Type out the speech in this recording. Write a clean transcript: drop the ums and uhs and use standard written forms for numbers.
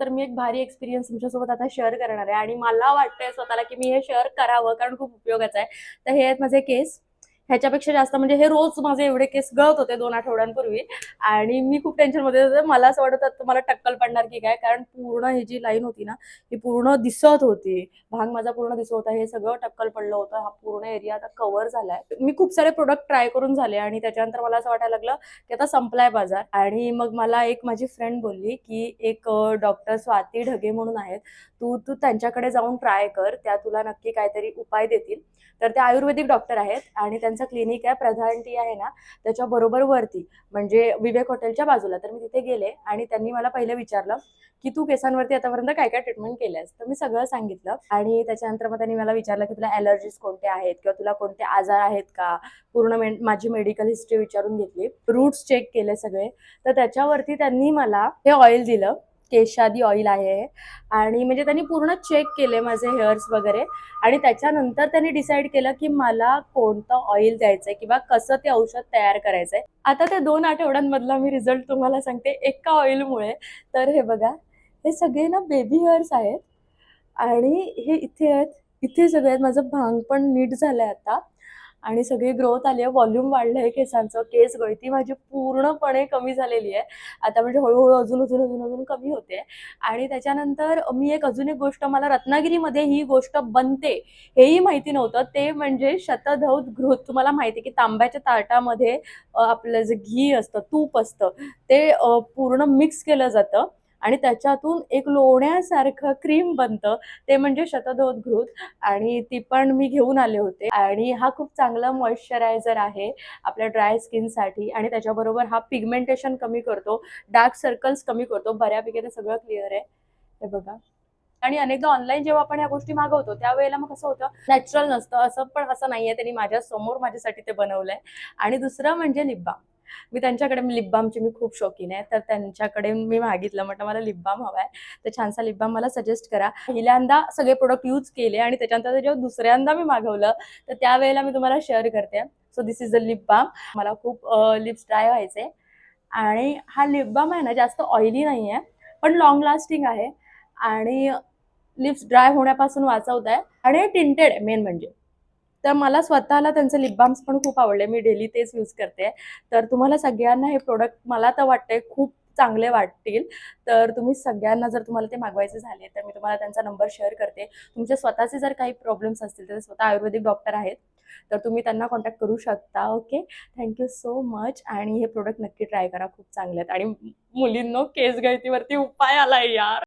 तर मी एक भारी एक्सपिरियन्स तुमच्यासोबत आता शेअर करणार आहे आणि मला वाटतंय स्वतःला की मी हे शेअर करावं कारण खूप उपयोगाचं आहे. तर हे आहेत माझे केस. ह्याच्यापेक्षा जास्त म्हणजे हे रोज माझे एवढे केस गळत होते 2 आठवड्यांपूर्वी आणि मी खूप टेन्शनमध्ये होते. मला असं वाटत होतं मला टक्कल पडणार की काय, कारण पूर्ण ही जी लाईन होती ना, ही पूर्ण दिसत होती. भांग माझा पूर्ण दिसत होता. हे सगळं टक्कल पडलं होतं. हा पूर्ण एरिया आता कव्हर झालाय. मी खूप सारे प्रोडक्ट ट्राय करून झाले आणि त्याच्यानंतर मला असं वाटायला लागलं की आता संपलाय बाजार. आणि मग मला एक माझी फ्रेंड बोलली की एक डॉक्टर स्वाती ढगे म्हणून आहेत, तू तू त्यांच्याकडे जाऊन ट्राय कर, त्या तुला नक्की काहीतरी उपाय देतील. तर ते आयुर्वेदिक डॉक्टर आहेत आणि त्यांचं क्लिनिक आहे प्रधान टी आहे ना, त्याच्या बरोबर वरती, म्हणजे विवेक हॉटेलच्या बाजूला. तर मी तिथे गेले आणि त्यांनी मला पहिले विचारलं की तू केसांवरती आतापर्यंत काय काय ट्रीटमेंट केल्यास. तर मी सगळं सांगितलं आणि त्याच्यानंतर मग त्यांनी मला विचारलं की तुला ॲलर्जीज कोणत्या आहेत किंवा तुला कोणते आजार आहेत का. पूर्ण माझी मेडिकल हिस्ट्री विचारून घेतली, रूट्स चेक केले सगळे. तर त्याच्यावरती त्यांनी मला हे ऑइल दिलं, केशादी ऑइल आहे हे. आणि म्हणजे त्यांनी पूर्ण चेक केले माझे हेअर्स वगैरे आणि त्याच्यानंतर त्यांनी डिसाईड केलं की मला कोणतं ऑइल द्यायचंय किंवा कसं ते औषध तयार करायचंय. आता त्या 2 आठवड्यांमधला मी रिझल्ट तुम्हाला सांगते एका ऑइलमुळे. तर हे बघा, हे सगळे ना बेबी हेअर्स आहेत आणि हे इथे आहेत, इथे सगळे आहेत. माझं भांग पण नीट झालंय आता आणि सगळी ग्रोथ आली आहे, व्हॉल्यूम वाढलंय केसांचं, केस गळती माझी पूर्णपणे कमी झालेली आहे आता, म्हणजे हळूहळू अजून अजून अजून अजून कमी होते. आणि त्याच्यानंतर मी अजून एक गोष्ट, मला रत्नागिरीमध्ये ही गोष्ट बनते हेही माहिती नव्हतं, ते म्हणजे शतधौत घृत. तुम्हाला माहिती आहे की तांब्याच्या ताटामध्ये आपलं जे घी असतं, तूप असतं, ते पूर्ण मिक्स केलं जातं आणि त्याच्यातून एक लोण्यासारखं क्रीम बनतं, ते म्हणजे शतधौत घृत. आणि ती पण मी घेऊन आले होते आणि हा खूप चांगला मॉइश्चरायझर आहे आपल्या ड्राय स्किनसाठी आणि त्याच्याबरोबर हा पिगमेंटेशन कमी करतो, डार्क सर्कल्स कमी करतो. बऱ्यापैकी ते सगळं क्लिअर आहे, हे बघा. आणि अनेकदा ऑनलाईन जेव्हा आपण ह्या गोष्टी मागवतो त्यावेळेला मग कसं होतं, नॅचरल नसतं. असं पण असं नाहीये, त्यांनी माझ्या समोर माझ्यासाठी ते बनवलंय. आणि दुसरं म्हणजे लिप बाम. मी त्यांच्याकडे, लिप बामची मी खूप शौकीन आहे, तर त्यांच्याकडे मी मागितलं, म्हटलं मला लिप बाम हवाय, तर छानसा लिप बाम मला सजेस्ट करा. पहिल्यांदा सगळे प्रोडक्ट यूज केले आणि त्याच्यानंतर जेव्हा दुसऱ्यांदा मी मागवलं तर त्यावेळेला मी तुम्हाला शेअर करते. So this is a lip balm. मला खूप लिप्स ड्राय व्हायचे आणि हा लिप बाम आहे ना, जास्त ऑइली नाही आहे पण लॉंग लास्टिंग आहे आणि लिप्स ड्राय होण्यापासून वाचवत आहे आणि टिंटेड आहे मेन म्हणजे. तर मला स्वतःला त्यांचे लिप बाम्स पण खूप आवडले, मी डेली तेच यूज करते. तर तुम्हाला सगळ्यांना हे प्रोडक्ट मला तर वाटतंय खूप चांगले वाटतील. तर तुम्ही सगळ्यांना जर तुम्हाला ते मागवायचे झाले तर मी तुम्हाला त्यांचा नंबर शेअर करते. तुमचे स्वतःचे जर काही प्रॉब्लेम्स असतील तर ते स्वतः आयुर्वेदिक डॉक्टर आहेत, तर तुम्ही त्यांना कॉन्टॅक्ट करू शकता. Okay, thank you so much. आणि हे प्रोडक्ट नक्की ट्राय करा, खूप चांगले आहेत. आणि मुलींनो, केस गळतीवरती उपाय आलाय यार.